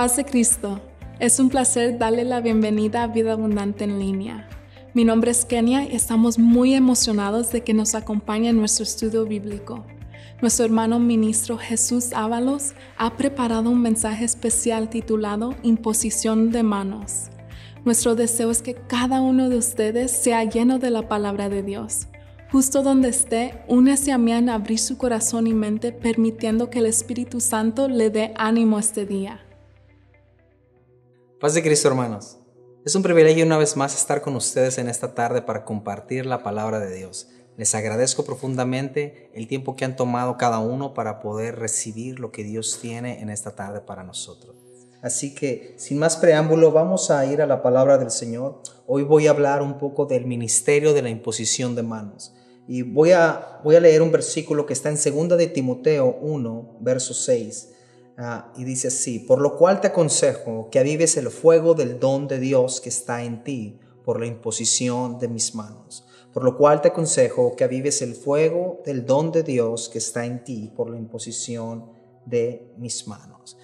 Paz de Cristo. Es un placer darle la bienvenida a Vida Abundante en línea. Mi nombre es Kenia y estamos muy emocionados de que nos acompañe en nuestro estudio bíblico. Nuestro hermano ministro Jesús Ábalos ha preparado un mensaje especial titulado Imposición de Manos. Nuestro deseo es que cada uno de ustedes sea lleno de la palabra de Dios. Justo donde esté, únese a mí en abrir su corazón y mente, permitiendo que el Espíritu Santo le dé ánimo este día. Paz de Cristo, hermanos. Es un privilegio una vez más estar con ustedes en esta tarde para compartir la palabra de Dios. Les agradezco profundamente el tiempo que han tomado cada uno para poder recibir lo que Dios tiene en esta tarde para nosotros. Así que, sin más preámbulo, vamos a ir a la palabra del Señor. Hoy voy a hablar un poco del ministerio de la imposición de manos. Y voy a leer un versículo que está en 2 de Timoteo 1, verso 6. Y dice así: por lo cual te aconsejo que avives el fuego del don de Dios que está en ti por la imposición de mis manos. Por lo cual te aconsejo que avives el fuego del don de Dios que está en ti por la imposición de mis manos.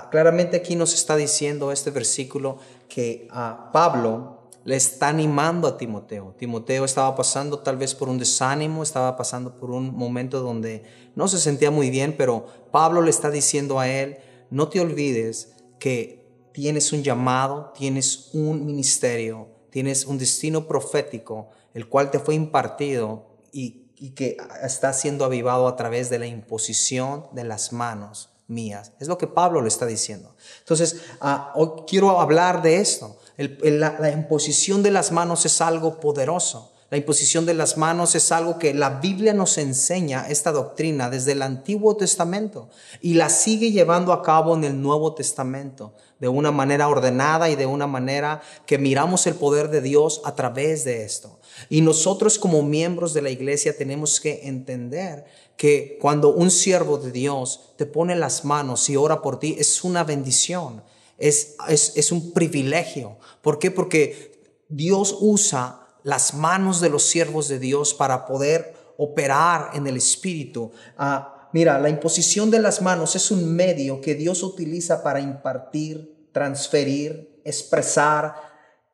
Claramente aquí nos está diciendo este versículo que Pablo le está animando a Timoteo. Timoteo estaba pasando tal vez por un desánimo, estaba pasando por un momento donde no se sentía muy bien, pero Pablo le está diciendo a él: no te olvides que tienes un llamado, tienes un ministerio, tienes un destino profético, el cual te fue impartido y que está siendo avivado a través de la imposición de las manos mías. Es lo que Pablo le está diciendo. Entonces, hoy quiero hablar de esto. La imposición de las manos es algo poderoso. La imposición de las manos es algo que la Biblia nos enseña, esta doctrina, desde el Antiguo Testamento, y la sigue llevando a cabo en el Nuevo Testamento, de una manera ordenada y de una manera que miramos el poder de Dios a través de esto. Y nosotros, como miembros de la iglesia, tenemos que entender que cuando un siervo de Dios te pone las manos y ora por ti, es una bendición, es un privilegio. ¿Por qué? Porque Dios usa las manos de los siervos de Dios para poder operar en el Espíritu. Mira, la imposición de las manos es un medio que Dios utiliza para impartir, transferir, expresar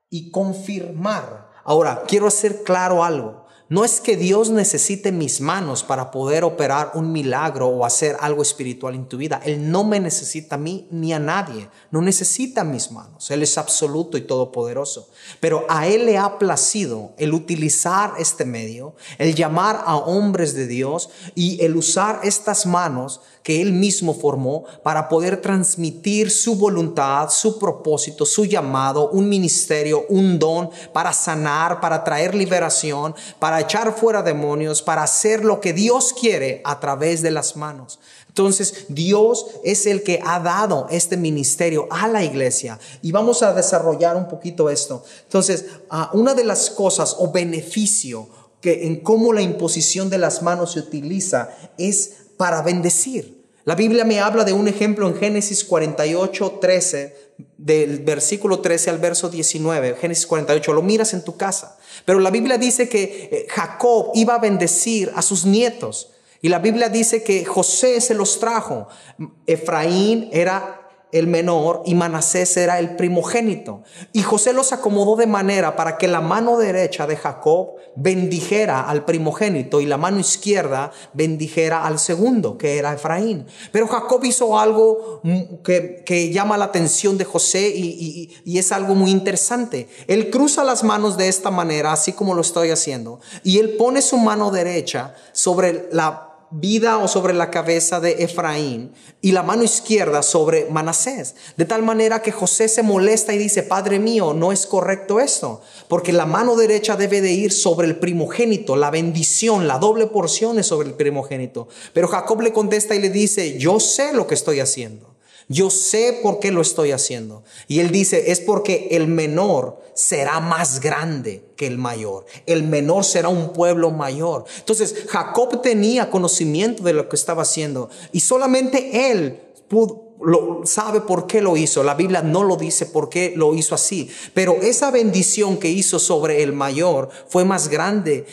y confirmar. Ahora, quiero hacer claro algo. No es que Dios necesite mis manos para poder operar un milagro o hacer algo espiritual en tu vida. Él no me necesita a mí ni a nadie. No necesita mis manos. Él es absoluto y todopoderoso. Pero a Él le ha placido el utilizar este medio, el llamar a hombres de Dios y el usar estas manos que Él mismo formó para poder transmitir su voluntad, su propósito, su llamado, un ministerio, un don para sanar, para traer liberación, para echar fuera demonios, para hacer lo que Dios quiere a través de las manos. Entonces, Dios es el que ha dado este ministerio a la iglesia y vamos a desarrollar un poquito esto. Entonces, una de las cosas o beneficio que en cómo la imposición de las manos se utiliza es para bendecir. La Biblia me habla de un ejemplo en Génesis 48, 13, del versículo 13 al verso 19. Génesis 48, lo miras en tu casa. Pero la Biblia dice que Jacob iba a bendecir a sus nietos. Y la Biblia dice que José se los trajo. Efraín era el menor y Manasés era el primogénito. Y José los acomodó de manera para que la mano derecha de Jacob bendijera al primogénito y la mano izquierda bendijera al segundo, que era Efraín. Pero Jacob hizo algo que llama la atención de José y es algo muy interesante. Él cruza las manos de esta manera, así como lo estoy haciendo, y él pone su mano derecha sobre la vida o sobre la cabeza de Efraín y la mano izquierda sobre Manasés, de tal manera que José se molesta y dice: Padre mío, no es correcto esto, porque la mano derecha debe de ir sobre el primogénito, la bendición, la doble porción es sobre el primogénito. Pero Jacob le contesta y le dice: yo sé lo que estoy haciendo. Yo sé por qué lo estoy haciendo. Y él dice: es porque el menor será más grande que el mayor. El menor será un pueblo mayor. Entonces Jacob tenía conocimiento de lo que estaba haciendo y solamente él sabe por qué lo hizo. La Biblia no lo dice por qué lo hizo así, pero esa bendición que hizo sobre el mayor fue más grande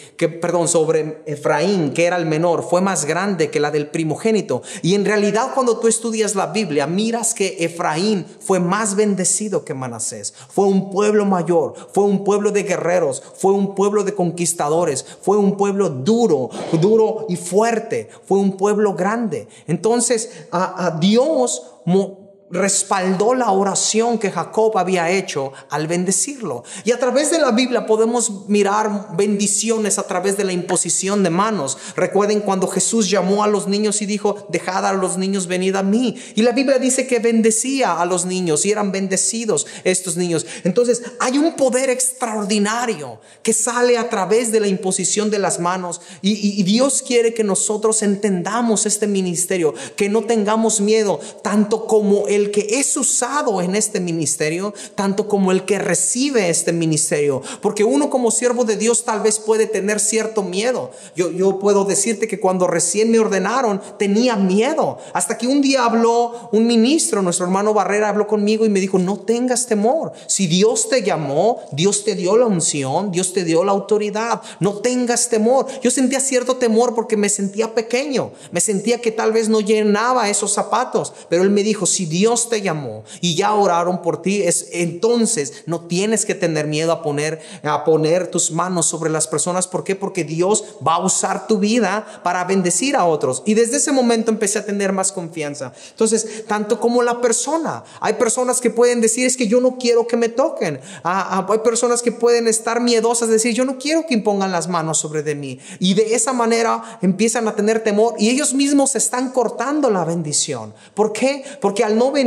sobre Efraín, que era el menor, fue más grande que la del primogénito. Y en realidad, cuando tú estudias la Biblia, miras que Efraín fue más bendecido que Manasés. Fue un pueblo mayor, fue un pueblo de guerreros, fue un pueblo de conquistadores, fue un pueblo duro y fuerte, fue un pueblo grande. Entonces, a Dios respaldó la oración que Jacob había hecho al bendecirlo. Y a través de la Biblia podemos mirar bendiciones a través de la imposición de manos. Recuerden cuando Jesús llamó a los niños y dijo: dejad a los niños, venid a mí. Y la Biblia dice que bendecía a los niños y eran bendecidos estos niños. Entonces hay un poder extraordinario que sale a través de la imposición de las manos, y Dios quiere que nosotros entendamos este ministerio, que no tengamos miedo, tanto como el que es usado en este ministerio, tanto como el que recibe este ministerio. Porque uno como siervo de Dios tal vez puede tener cierto miedo. Yo puedo decirte que cuando recién me ordenaron tenía miedo, hasta que un día habló un ministro, nuestro hermano Barrera, habló conmigo y me dijo: no tengas temor. Si Dios te llamó, Dios te dio la unción, Dios te dio la autoridad, no tengas temor. Yo sentía cierto temor porque me sentía pequeño, me sentía que tal vez no llenaba esos zapatos, pero él me dijo: si Dios te llamó y ya oraron por ti, entonces no tienes que tener miedo a poner tus manos sobre las personas. ¿Por qué? Porque Dios va a usar tu vida para bendecir a otros. Y desde ese momento empecé a tener más confianza. Entonces, tanto como la persona, hay personas que pueden decir: es que yo no quiero que me toquen. Hay personas que pueden estar miedosas, decir: yo no quiero que impongan las manos sobre de mí. Y de esa manera empiezan a tener temor y ellos mismos están cortando la bendición. ¿Por qué? Porque al no venir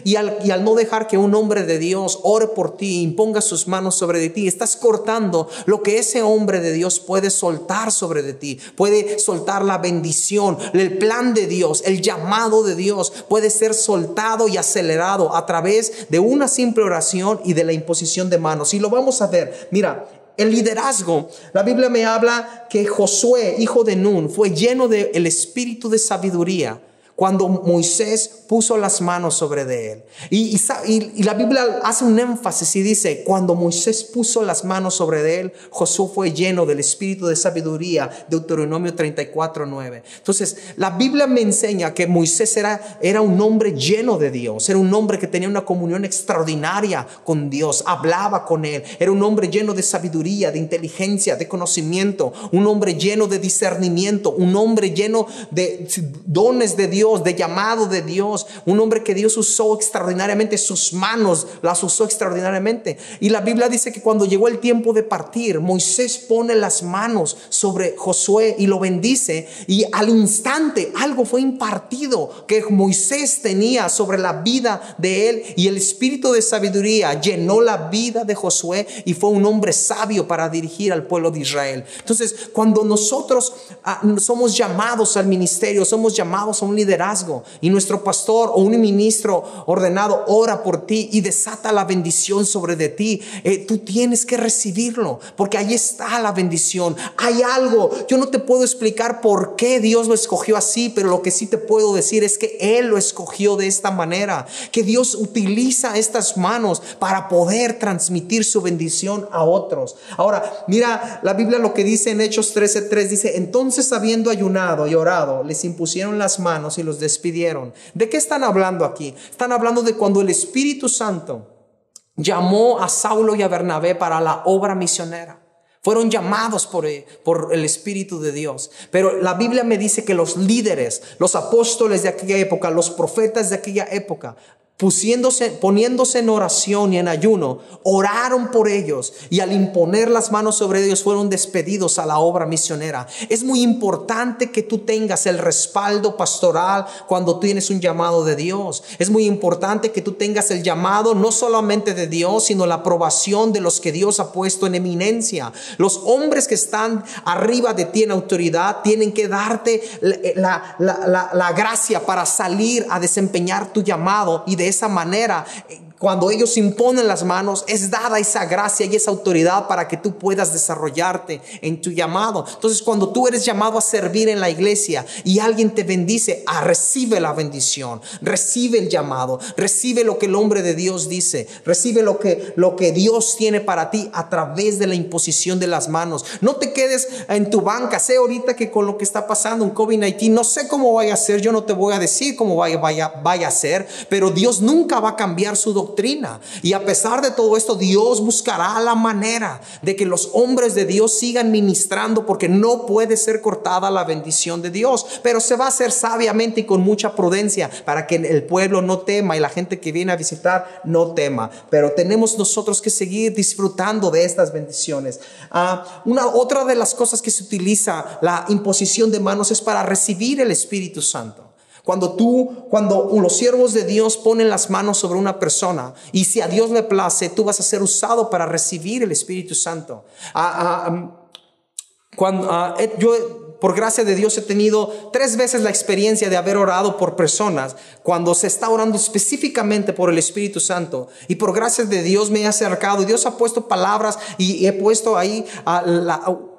y al no dejar que un hombre de Dios ore por ti, imponga sus manos sobre de ti, estás cortando lo que ese hombre de Dios puede soltar sobre de ti. Puede soltar la bendición, el plan de Dios, el llamado de Dios puede ser soltado y acelerado a través de una simple oración y de la imposición de manos. Y lo vamos a ver. Mira, el liderazgo, la Biblia me habla que Josué, hijo de Nun, fue lleno del espíritu de sabiduría cuando Moisés puso las manos sobre de él. Y la Biblia hace un énfasis y dice: cuando Moisés puso las manos sobre de él, Josué fue lleno del espíritu de sabiduría. Deuteronomio 34:9. Entonces la Biblia me enseña que Moisés era un hombre lleno de Dios, era un hombre que tenía una comunión extraordinaria con Dios, hablaba con él, era un hombre lleno de sabiduría, de inteligencia, de conocimiento, un hombre lleno de discernimiento, un hombre lleno de dones de Dios, de llamado de Dios, un hombre que Dios usó extraordinariamente, sus manos las usó extraordinariamente. Y la Biblia dice que cuando llegó el tiempo de partir, Moisés pone las manos sobre Josué y lo bendice, y al instante algo fue impartido que Moisés tenía sobre la vida de él, y el espíritu de sabiduría llenó la vida de Josué y fue un hombre sabio para dirigir al pueblo de Israel. Entonces, cuando nosotros somos llamados al ministerio, somos llamados a un liderazgo, y nuestro pastor o un ministro ordenado ora por ti y desata la bendición sobre de ti, tú tienes que recibirlo, porque ahí está la bendición. Hay algo, yo no te puedo explicar por qué Dios lo escogió así, pero lo que sí te puedo decir es que Él lo escogió de esta manera, que Dios utiliza estas manos para poder transmitir su bendición a otros. Ahora, mira la Biblia lo que dice en Hechos 13:3, dice: entonces, habiendo ayunado y orado, les impusieron las manos y los despidieron. ¿De qué están hablando aquí? Están hablando de cuando el Espíritu Santo llamó a Saulo y a Bernabé para la obra misionera. Fueron llamados por el Espíritu de Dios. Pero la Biblia me dice que los líderes, los apóstoles de aquella época, los profetas de aquella época, poniéndose en oración y en ayuno, oraron por ellos, y al imponer las manos sobre ellos fueron despedidos a la obra misionera. Es muy importante que tú tengas el respaldo pastoral cuando tienes un llamado de Dios. Es muy importante que tú tengas el llamado no solamente de Dios, sino la aprobación de los que Dios ha puesto en eminencia. Los hombres que están arriba de ti en autoridad tienen que darte la gracia para salir a desempeñar tu llamado, y de esa manera cuando ellos imponen las manos, es dada esa gracia y esa autoridad para que tú puedas desarrollarte en tu llamado. Entonces, cuando tú eres llamado a servir en la iglesia y alguien te bendice, recibe la bendición, recibe el llamado, recibe lo que el hombre de Dios dice, recibe lo que Dios tiene para ti a través de la imposición de las manos. No te quedes en tu banca. Sé ahorita que con lo que está pasando en COVID-19, no sé cómo vaya a ser, yo no te voy a decir cómo vaya a ser, pero Dios nunca va a cambiar su doctrina. Y a pesar de todo esto, Dios buscará la manera de que los hombres de Dios sigan ministrando, porque no puede ser cortada la bendición de Dios, pero se va a hacer sabiamente y con mucha prudencia para que el pueblo no tema y la gente que viene a visitar no tema. Pero tenemos nosotros que seguir disfrutando de estas bendiciones. Otra de las cosas que se utiliza la imposición de manos es para recibir el Espíritu Santo. Cuando los siervos de Dios ponen las manos sobre una persona, y si a Dios le place, tú vas a ser usado para recibir el Espíritu Santo. Yo, por gracia de Dios, he tenido 3 veces la experiencia de haber orado por personas cuando se está orando específicamente por el Espíritu Santo. Y por gracia de Dios me he acercado y Dios ha puesto palabras y he puesto ahí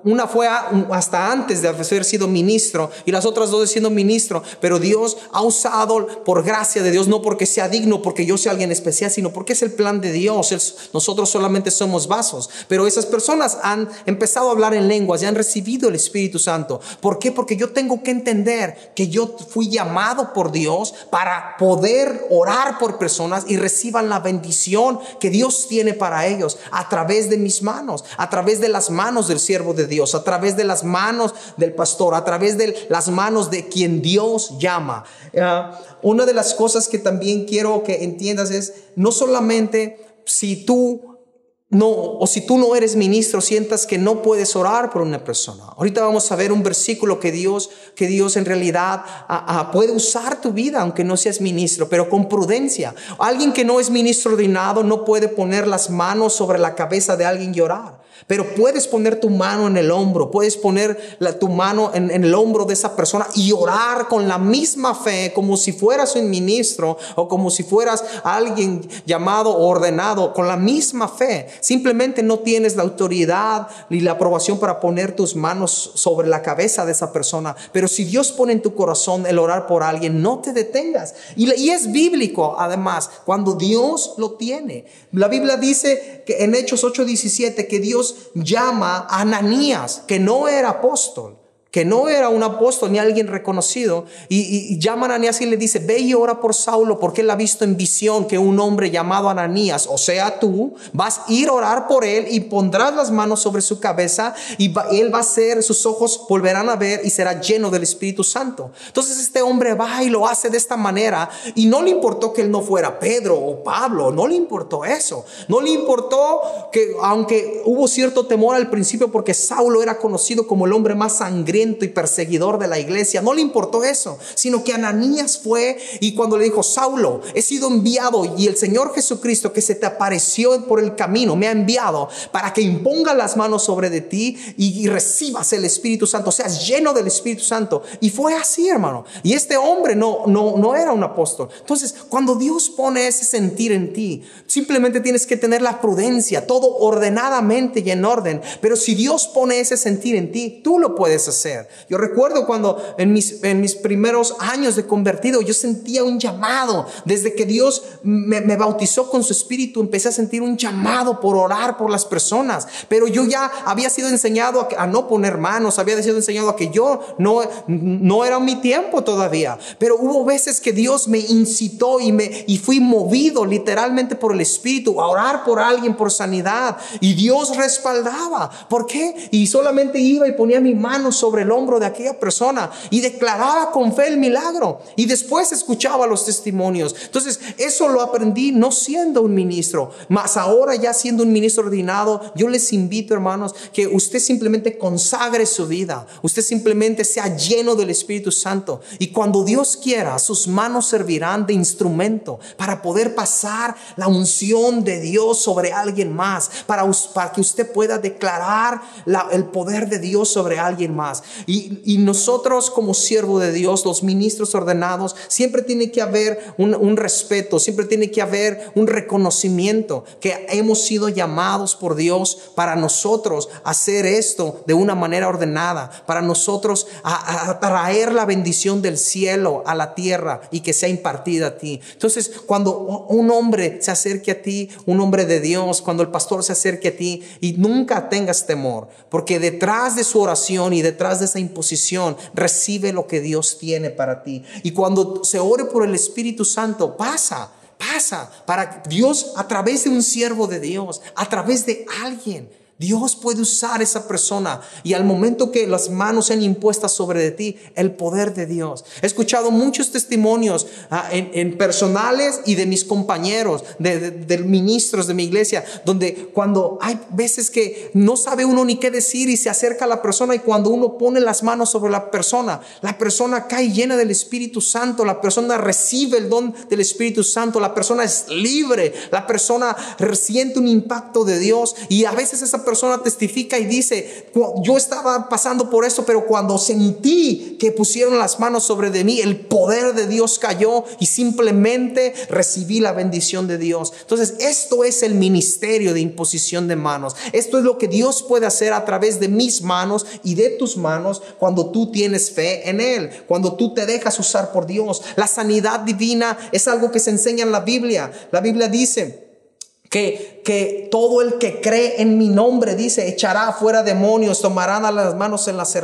una fue hasta antes de haber sido ministro y las otras 2 siendo ministro, pero Dios ha usado por gracia de Dios, no porque sea digno, porque yo sea alguien especial, sino porque es el plan de Dios. Nosotros solamente somos vasos, pero esas personas han empezado a hablar en lenguas y han recibido el Espíritu Santo. ¿Por qué? Porque yo tengo que entender que yo fui llamado por Dios para poder orar por personas y reciban la bendición que Dios tiene para ellos a través de mis manos, a través de las manos del siervo de Dios, a través de las manos del pastor, a través de las manos de quien Dios llama. Una de las cosas que también quiero que entiendas es, no solamente si tú no eres ministro, sientas que no puedes orar por una persona. Ahorita vamos a ver un versículo que Dios en realidad puede usar tu vida, aunque no seas ministro, pero con prudencia. Alguien que no es ministro ordenado no puede poner las manos sobre la cabeza de alguien y orar. Pero puedes poner tu mano en el hombro, puedes poner tu mano en el hombro de esa persona y orar con la misma fe, como si fueras un ministro o como si fueras alguien llamado o ordenado, con la misma fe. Simplemente no tienes la autoridad ni la aprobación para poner tus manos sobre la cabeza de esa persona. Pero si Dios pone en tu corazón el orar por alguien, no te detengas. Y es bíblico, además, cuando Dios lo tiene. La Biblia dice que en Hechos 8:17 que Dios llama a Ananías, que no era apóstol, que no era un apóstol ni alguien reconocido, y llama a Ananías y le dice: ve y ora por Saulo, porque él ha visto en visión que un hombre llamado Ananías, o sea tú, vas a ir a orar por él y pondrás las manos sobre su cabeza y él va a ser, sus ojos volverán a ver y será lleno del Espíritu Santo. Entonces este hombre va y lo hace de esta manera, y no le importó que él no fuera Pedro o Pablo, no le importó eso, no le importó que, aunque hubo cierto temor al principio porque Saulo era conocido como el hombre más sangriento y perseguidor de la iglesia, no le importó eso, sino que Ananías fue y cuando le dijo: Saulo, he sido enviado y el Señor Jesucristo que se te apareció por el camino me ha enviado para que imponga las manos sobre de ti y recibas el Espíritu Santo, seas lleno del Espíritu Santo. Y fue así, hermano. Y este hombre no era un apóstol. Entonces, cuando Dios pone ese sentir en ti, simplemente tienes que tener la prudencia, todo ordenadamente y en orden. Pero si Dios pone ese sentir en ti, tú lo puedes hacer. Yo recuerdo cuando en mis primeros años de convertido, yo sentía un llamado. Desde que Dios me bautizó con su Espíritu, empecé a sentir un llamado por orar por las personas. Pero yo ya había sido enseñado a no poner manos, había sido enseñado a que yo no era mi tiempo todavía. Pero hubo veces que Dios me incitó y fui movido literalmente por el Espíritu a orar por alguien por sanidad, y Dios respaldaba. ¿Por qué? Y solamente iba y ponía mi mano sobre el hombro de aquella persona y declaraba con fe el milagro, y después escuchaba los testimonios. Entonces eso lo aprendí no siendo un ministro, mas ahora ya siendo un ministro ordenado. Yo les invito, hermanos, que usted simplemente consagre su vida, usted simplemente sea lleno del Espíritu Santo, y cuando Dios quiera, sus manos servirán de instrumento para poder pasar la unción de Dios sobre alguien más, para que usted pueda declarar el poder de Dios sobre alguien más. Y nosotros como siervo de Dios, los ministros ordenados, siempre tiene que haber un respeto, siempre tiene que haber un reconocimiento que hemos sido llamados por Dios para nosotros hacer esto de una manera ordenada, para nosotros a traer la bendición del cielo a la tierra y que sea impartida a ti. Entonces, cuando un hombre se acerque a ti, un hombre de Dios, cuando el pastor se acerque a ti, y nunca tengas temor, porque detrás de su oración y detrás de esa imposición recibe lo que Dios tiene para ti. Y cuando se ore por el Espíritu Santo, pasa para Dios, a través de un siervo de Dios, a través de alguien. Dios puede usar esa persona, y al momento que las manos sean impuestas sobre de ti, el poder de Dios. He escuchado muchos testimonios en personales y de mis compañeros, de ministros de mi iglesia, donde cuando hay veces que no sabe uno ni qué decir y se acerca a la persona, y cuando uno pone las manos sobre la persona cae llena del Espíritu Santo, la persona recibe el don del Espíritu Santo, la persona es libre, la persona siente un impacto de Dios. Y a veces esa persona testifica y dice: yo estaba pasando por esto, pero cuando sentí que pusieron las manos sobre de mí, el poder de Dios cayó y simplemente recibí la bendición de Dios. Entonces, esto es el ministerio de imposición de manos. Esto es lo que Dios puede hacer a través de mis manos y de tus manos cuando tú tienes fe en Él, cuando tú te dejas usar por Dios. La sanidad divina es algo que se enseña en la Biblia. La Biblia dice que todo el que cree en mi nombre, dice, echará fuera demonios, tomarán a las manos en las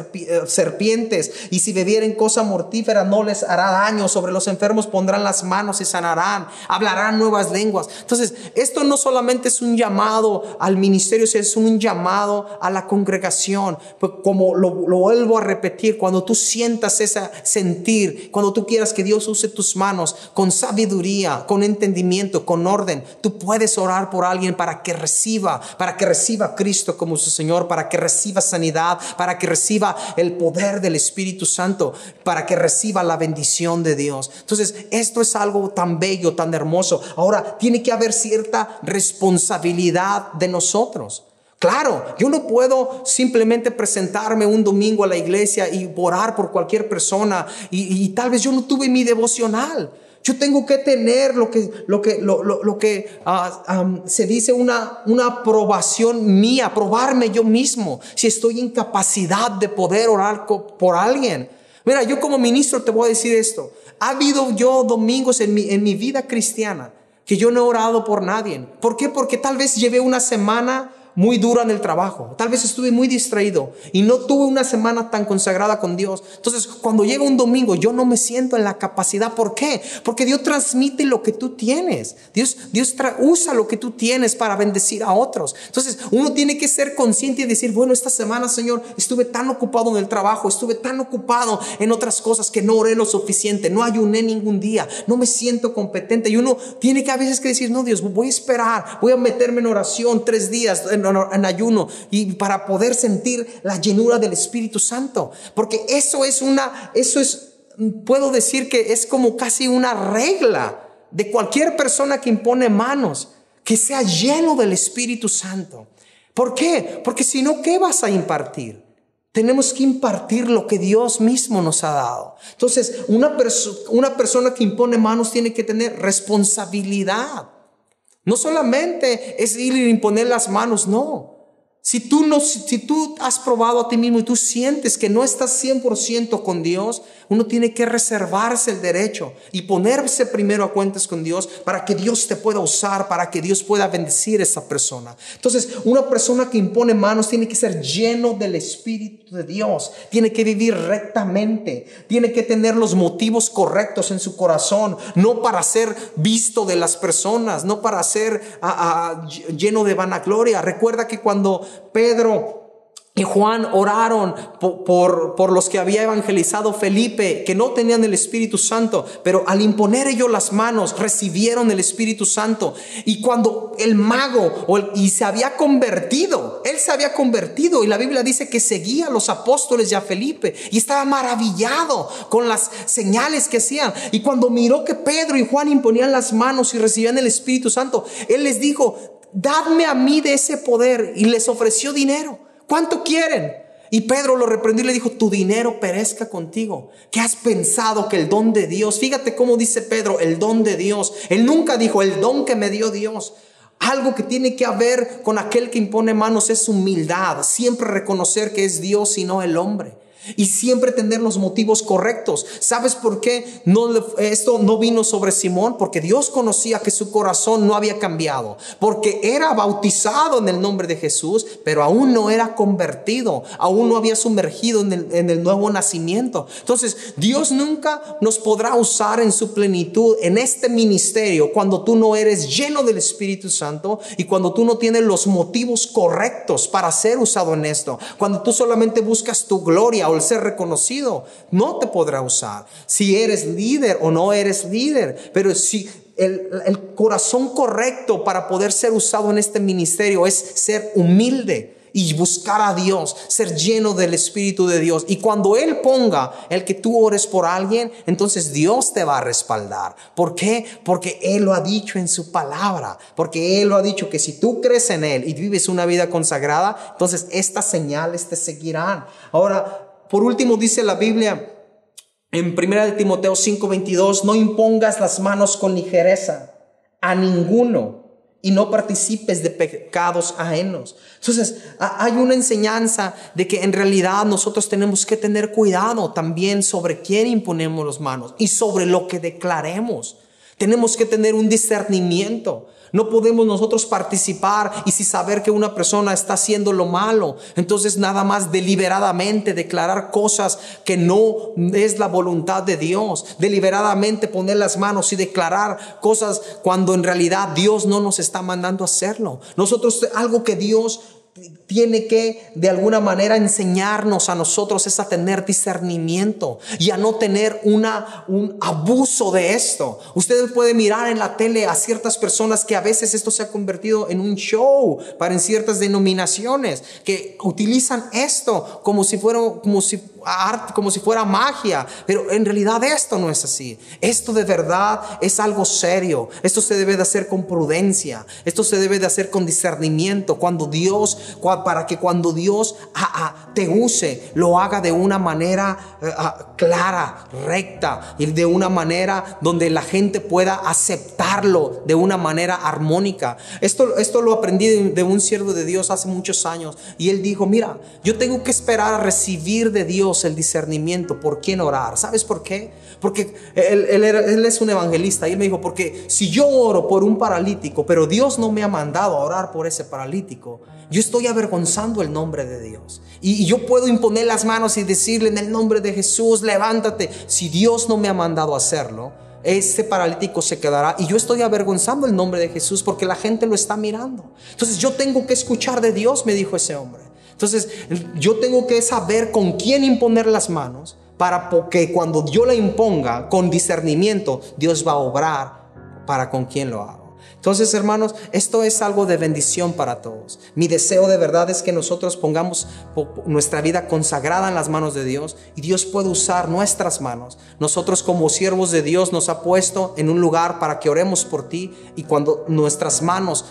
serpientes, y si bebieren cosa mortífera no les hará daño, sobre los enfermos pondrán las manos y sanarán, hablarán nuevas lenguas. Entonces, esto no solamente es un llamado al ministerio, es un llamado a la congregación. Pues como lo vuelvo a repetir, cuando tú sientas ese sentir, cuando tú quieras que Dios use tus manos con sabiduría, con entendimiento, con orden, tú puedes orar por alguien para que reciba a Cristo como su Señor, para que reciba sanidad, para que reciba el poder del Espíritu Santo, para que reciba la bendición de Dios. Entonces, esto es algo tan bello, tan hermoso. Ahora, tiene que haber cierta responsabilidad de nosotros. Claro, yo no puedo simplemente presentarme un domingo a la iglesia y orar por cualquier persona y tal vez yo no tuve mi devocional. Yo tengo que tener lo que se dice una aprobación mía, aprobarme yo mismo si estoy en capacidad de poder orar por alguien. Mira, yo como ministro te voy a decir esto. Ha habido yo domingos en mi vida cristiana que yo no he orado por nadie. ¿Por qué? Porque tal vez llevé una semana muy dura en el trabajo, tal vez estuve muy distraído y no tuve una semana tan consagrada con Dios. Entonces, cuando llega un domingo, yo no me siento en la capacidad. ¿Por qué? Porque Dios transmite lo que tú tienes. Dios usa lo que tú tienes para bendecir a otros. Entonces, uno tiene que ser consciente y decir: bueno, esta semana, Señor, estuve tan ocupado en el trabajo, estuve tan ocupado en otras cosas que no oré lo suficiente, no ayuné ningún día, no me siento competente. Y uno tiene que a veces que decir: no, Dios, voy a esperar, voy a meterme en oración 3 días en ayuno, y para poder sentir la llenura del Espíritu Santo, porque eso es puedo decir que es como casi una regla de cualquier persona que impone manos, que sea lleno del Espíritu Santo. ¿Por qué? Porque si no, ¿qué vas a impartir? Tenemos que impartir lo que Dios mismo nos ha dado. Entonces, una persona que impone manos tiene que tener responsabilidad. No solamente es ir y imponer las manos, no. Si tú has probado a ti mismo y tú sientes que no estás 100% con Dios, uno tiene que reservarse el derecho y ponerse primero a cuentas con Dios para que Dios te pueda usar, para que Dios pueda bendecir a esa persona. Entonces, una persona que impone manos tiene que ser lleno del Espíritu de Dios, tiene que vivir rectamente, tiene que tener los motivos correctos en su corazón, no para ser visto de las personas, no para ser lleno de vanagloria. Recuerda que cuando Pedro y Juan oraron por los que había evangelizado Felipe, que no tenían el Espíritu Santo, pero al imponer ellos las manos recibieron el Espíritu Santo. Y cuando el mago se había convertido, él se había convertido, y la Biblia dice que seguía a los apóstoles y a Felipe y estaba maravillado con las señales que hacían. Y cuando miró que Pedro y Juan imponían las manos y recibían el Espíritu Santo, él les dijo: dadme a mí de ese poder, y les ofreció dinero. ¿Cuánto quieren? Y Pedro lo reprendió y le dijo, tu dinero perezca contigo. ¿Qué has pensado que el don de Dios? Fíjate cómo dice Pedro, el don de Dios. Él nunca dijo el don que me dio Dios. Algo que tiene que ver con aquel que impone manos es humildad. Siempre reconocer que es Dios y no el hombre. Y siempre tener los motivos correctos. ¿Sabes por qué esto no vino sobre Simón? Porque Dios conocía que su corazón no había cambiado. Porque era bautizado en el nombre de Jesús, pero aún no era convertido. Aún no había sumergido en el nuevo nacimiento. Entonces, Dios nunca nos podrá usar en su plenitud en este ministerio cuando tú no eres lleno del Espíritu Santo y cuando tú no tienes los motivos correctos para ser usado en esto. Cuando tú solamente buscas tu gloria o el ser reconocido, no te podrá usar. Si eres líder o no eres líder, pero si el corazón correcto para poder ser usado en este ministerio es ser humilde y buscar a Dios, ser lleno del Espíritu de Dios. Y cuando Él ponga el que tú ores por alguien, entonces Dios te va a respaldar. ¿Por qué? Porque Él lo ha dicho en su palabra. Porque Él lo ha dicho que si tú crees en Él y vives una vida consagrada, entonces estas señales te seguirán. Ahora, por último dice la Biblia en 1 Timoteo 5:22, no impongas las manos con ligereza a ninguno y no participes de pecados ajenos. Entonces hay una enseñanza de que en realidad nosotros tenemos que tener cuidado también sobre quién imponemos las manos y sobre lo que declaremos. Tenemos que tener un discernimiento. No podemos nosotros participar y si saber que una persona está haciendo lo malo, entonces nada más deliberadamente declarar cosas que no es la voluntad de Dios. Deliberadamente poner las manos y declarar cosas cuando en realidad Dios no nos está mandando a hacerlo. Nosotros, algo que Dios tiene que de alguna manera enseñarnos a nosotros es a tener discernimiento y a no tener un abuso de esto. Ustedes pueden mirar en la tele a ciertas personas que a veces esto se ha convertido en un show para en ciertas denominaciones que utilizan esto como si fuera magia, pero en realidad esto no es así. Esto de verdad es algo serio. Esto se debe de hacer con prudencia. Esto se debe de hacer con discernimiento para que cuando Dios te use, lo haga de una manera clara, recta y de una manera donde la gente pueda aceptarlo de una manera armónica. Esto lo aprendí de un siervo de Dios hace muchos años y él dijo, mira, yo tengo que esperar a recibir de Dios el discernimiento por quién orar. ¿Sabes por qué? Porque él es un evangelista y él me dijo, porque si yo oro por un paralítico, pero Dios no me ha mandado a orar por ese paralítico, yo estoy avergonzando el nombre de Dios. Y yo puedo imponer las manos y decirle en el nombre de Jesús, levántate. Si Dios no me ha mandado a hacerlo, ese paralítico se quedará y yo estoy avergonzando el nombre de Jesús porque la gente lo está mirando. Entonces yo tengo que escuchar de Dios, me dijo ese hombre. Entonces yo tengo que saber con quién imponer las manos para que cuando yo la imponga con discernimiento, Dios va a obrar para con quién lo haga. Entonces, hermanos, esto es algo de bendición para todos. Mi deseo de verdad es que nosotros pongamos nuestra vida consagrada en las manos de Dios y Dios puede usar nuestras manos. Nosotros como siervos de Dios nos ha puesto en un lugar para que oremos por ti y cuando nuestras manos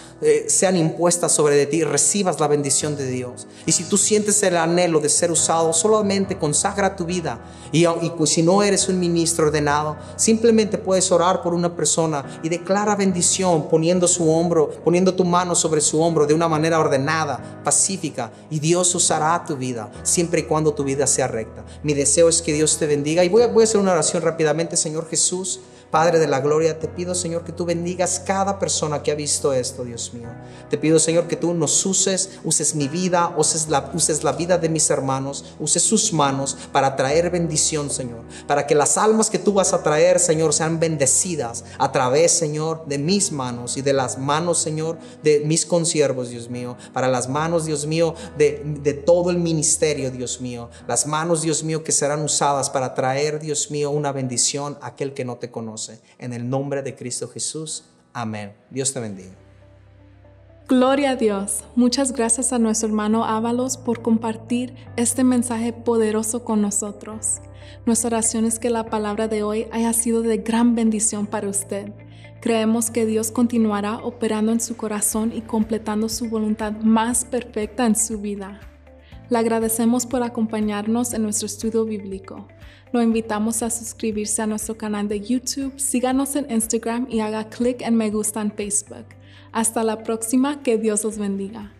sean impuestas sobre de ti, recibas la bendición de Dios. Y si tú sientes el anhelo de ser usado, solamente consagra tu vida y si no eres un ministro ordenado, simplemente puedes orar por una persona y declara bendición poniendo tu mano sobre su hombro de una manera ordenada, pacífica, y Dios usará tu vida siempre y cuando tu vida sea recta. Mi deseo es que Dios te bendiga y voy a hacer una oración rápidamente. Señor Jesús, Padre de la gloria, te pido, Señor, que tú bendigas cada persona que ha visto esto, Dios mío. Te pido, Señor, que tú nos uses mi vida, uses la vida de mis hermanos, uses sus manos para traer bendición, Señor. Para que las almas que tú vas a traer, Señor, sean bendecidas a través, Señor, de mis manos y de las manos, Señor, de mis consiervos, Dios mío. Para las manos, Dios mío, de todo el ministerio, Dios mío. Las manos, Dios mío, que serán usadas para traer, Dios mío, una bendición a aquel que no te conoce. En el nombre de Cristo Jesús. Amén. Dios te bendiga. Gloria a Dios. Muchas gracias a nuestro hermano Ábalos por compartir este mensaje poderoso con nosotros. Nuestra oración es que la palabra de hoy haya sido de gran bendición para usted. Creemos que Dios continuará operando en su corazón y completando su voluntad más perfecta en su vida. Le agradecemos por acompañarnos en nuestro estudio bíblico. Lo invitamos a suscribirse a nuestro canal de YouTube, síganos en Instagram y haga clic en me gusta en Facebook. Hasta la próxima, que Dios los bendiga.